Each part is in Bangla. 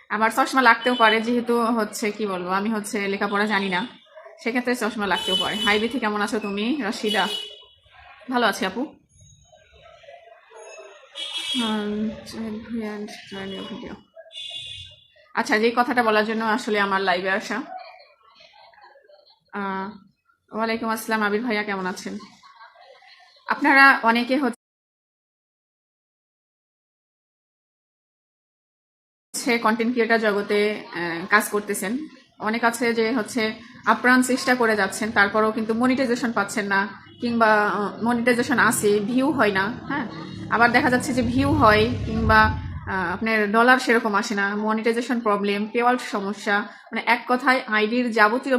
আমার চশমা লাগতেও পারে, যেহেতু হচ্ছে কি বলবো, আমি হচ্ছে লেখাপড়া জানি না, সেক্ষেত্রে চশমা লাগতেও পারে। হাই বিথি, কেমন আছো তুমি? রশিদা, ভালো আছি আপু। ভিডিও, আচ্ছা, যে কথাটা বলার জন্য আসলে আমার লাইভে আসা। ওয়ালাইকুম আসসালাম আবির ভাইয়া, কেমন আছেন? আপনারা অনেকে হচ্ছে কন্টেন্ট ক্রিয়েটার জগতে কাজ করতেছেন, অনেক আছে যে হচ্ছে আপ্রাণ চেষ্টা করে যাচ্ছেন, তারপরেও কিন্তু মনিটাইজেশন পাচ্ছেন না, কিংবা মনিটাইজেশন আসে ভিউ হয় না। হ্যাঁ, আবার দেখা যাচ্ছে যে ভিউ হয়, কিংবা আপনার ডলার সেরকম আসে না, মনিটাইজেশন প্রবলেম, পেওয়াল্ট সমস্যা, মানে এক কথায় আইডির যাবতীয়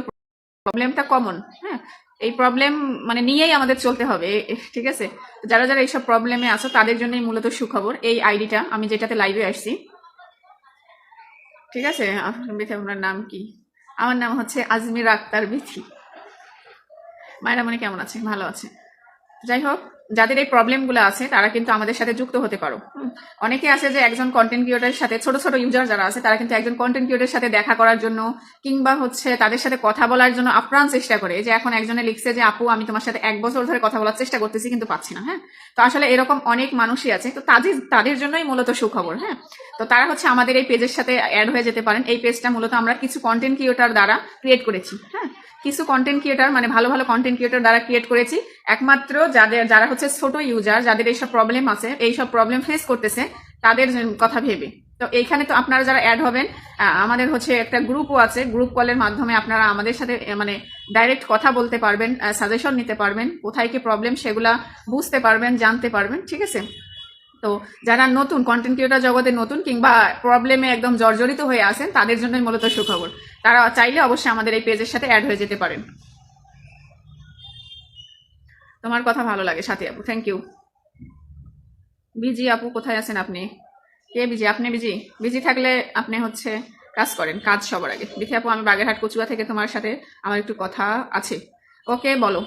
প্রবলেমটা কমন। হ্যাঁ, এই প্রবলেম মানে নিয়েই আমাদের চলতে হবে, ঠিক আছে? যারা যারা এইসব প্রবলেমে আছো তাদের জন্যই মূলত সুখবর এই আইডিটা, আমি যেটাতে লাইভে আসছি। ঠিক আছে, আপনার নাম কি? আমার নাম হচ্ছে আজমিরা আক্তার বিথি। মায়েরা মনে কেমন আছে? ভালো আছে। যাই হোক, যাদের এই প্রবলেমগুলো আছে তারা কিন্তু আমাদের সাথে যুক্ত হতে পারো। অনেকে আছে যে একজন কন্টেন্ট ক্রিয়েটরের সাথে, ছোট ছোট ইউজার যারা আছে তারা কিন্তু একজন কন্টেন্ট ক্রিয়েটরের সাথে দেখা করার জন্য, কিংবা হচ্ছে তাদের সাথে কথা বলার জন্য আপ্রাণ চেষ্টা করে। যে এখন একজনে লিখছে যে আপু আমি তোমার সাথে 1 বছর ধরে কথা বলার চেষ্টা করতেছি কিন্তু পাচ্ছি না। হ্যাঁ, তো আসলে এরকম অনেক মানুষই আছে, তো তাদের জন্যই মূলত সুখবর। হ্যাঁ, তো তারা হচ্ছে আমাদের এই পেজের সাথে অ্যাড হয়ে যেতে পারেন। এই পেজটা মূলত আমরা কিছু কন্টেন্ট ক্রিয়েটর দ্বারা ক্রিয়েট করেছি। হ্যাঁ, কিছু কন্টেন্ট ক্রিয়েটর, মানে ভালো ভালো কন্টেন্ট ক্রিয়েটর দ্বারা ক্রিয়েট করেছি, একমাত্র যারা হচ্ছে ছোট ইউজার, যাদের এইসব প্রবলেম আছে, এইসব প্রবলেম ফেস করতেছে, তাদের কথা ভেবে। তো এইখানে তো আপনারা যারা অ্যাড হবেন, আমাদের হচ্ছে একটা গ্রুপও আছে, গ্রুপ কলের মাধ্যমে আপনারা আমাদের সাথে মানে ডাইরেক্ট কথা বলতে পারবেন, সাজেশন নিতে পারবেন, কোথায় কি প্রবলেম সেগুলা বুঝতে পারবেন, জানতে পারবেন। ঠিক আছে, তো যারা নতুন কন্টেন্ট ক্রিয়েটর জগতে নতুন, কিংবা প্রবলেমে একদম জর্জরিত হয়ে আছেন, তাদের জন্যই মূলত সুখবর। তারা চাইলে অবশ্যই আমাদের এই পেজের সাথে অ্যাড হয়ে যেতে পারেন। তোমার কথা ভালো লাগে সাথী আপু, থ্যাংক ইউ। বিজি আপু, কোথায় আছেন আপনি? কে বিজি? আপনি বিজি? বিজি থাকলে আপনি হচ্ছে কাজ করেন, কাজ সবার আগে। বিথি আপু, আমি বাগেরহাট কচুয়া থেকে তোমার সাথে আমার একটু কথা আছে। ওকে, বলো।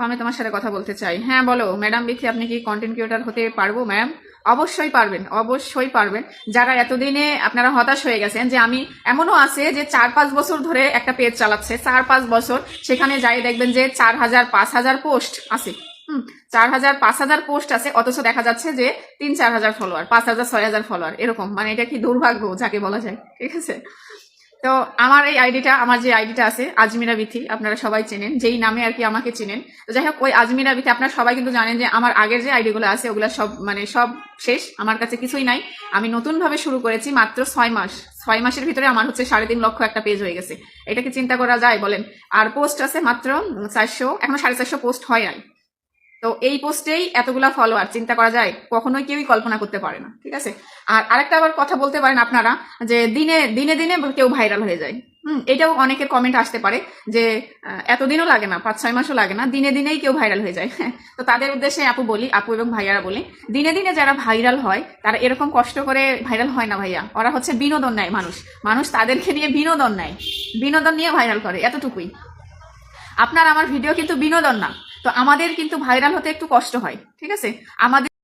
আমি তোমার সাথে কথা বলতে চাই। হ্যাঁ বলো ম্যাডাম বিথি, আপনি কি কন্টেন্ট ক্রিয়েটর হতে পারবো? ম্যাম, অবশ্যই পারবেন, অবশ্যই পারবেন। যারা এতদিনে আপনারা হতাশ হয়ে গেছেন, যে আমি, এমনও আছে যে 4-5 বছর ধরে একটা পেজ চালাচ্ছে, 4-5 বছর, সেখানে যাই দেখবেন যে 4000-5000 পোস্ট আছে। 4000-5000 পোস্ট আছে, অথচ দেখা যাচ্ছে যে 3-4 হাজার ফলোয়ার, 5000-6000 ফলোয়ার, এরকম। মানে এটা কি দুর্ভাগ্য যাকে বলা যায়, ঠিক আছে? তো আমার এই আইডিটা, আমার যে আইডিটা আছে আজমিরা বিথি, আপনারা সবাই চেনেন, যেই নামে আর কি আমাকে চিনেন। তো যাই হোক, ওই আজমিরা বিথি আপনারা সবাই কিন্তু জানেন যে আমার আগের যে আইডিগুলো আছে ওগুলো সব মানে সব শেষ, আমার কাছে কিছুই নাই। আমি নতুন ভাবে শুরু করেছি মাত্র 6 মাস। 6 মাসের ভিতরে আমার হচ্ছে 3.5 লক্ষ একটা পেজ হয়ে গেছে। এটা কি চিন্তা করা যায় বলেন? আর পোস্ট আছে মাত্র 400, এখনো 450 পোস্ট হয় নাই। তো এই পোস্টেই এতগুলা ফলোয়ার, চিন্তা করা যায়? কখনোই কেউই কল্পনা করতে পারে না, ঠিক আছে? আর আরেকটা আবার কথা বলতে পারেন আপনারা, যে দিনে দিনে দিনে কেউ ভাইরাল হয়ে যায়। এটাও অনেকের কমেন্ট আসতে পারে যে এতদিনও লাগে না, 5-6 মাসও লাগে না, দিনে দিনেই কেউ ভাইরাল হয়ে যায়। তো তাদের উদ্দেশ্যে আপু বলি, আপু এবং ভাইয়ারা বলি, দিনে দিনে যারা ভাইরাল হয় তারা এরকম কষ্ট করে ভাইরাল হয় না ভাইয়া। ওরা হচ্ছে বিনোদন নেয়, মানুষ তাদেরকে নিয়ে বিনোদন নেয়, বিনোদন নিয়ে ভাইরাল করে, এতটুকুই। আপনার আমার ভিডিও কিন্তু বিনোদন না, তো আমাদের কিন্তু ভাইরাল হতে একটু কষ্ট হয়, ঠিক আছে? আমাদের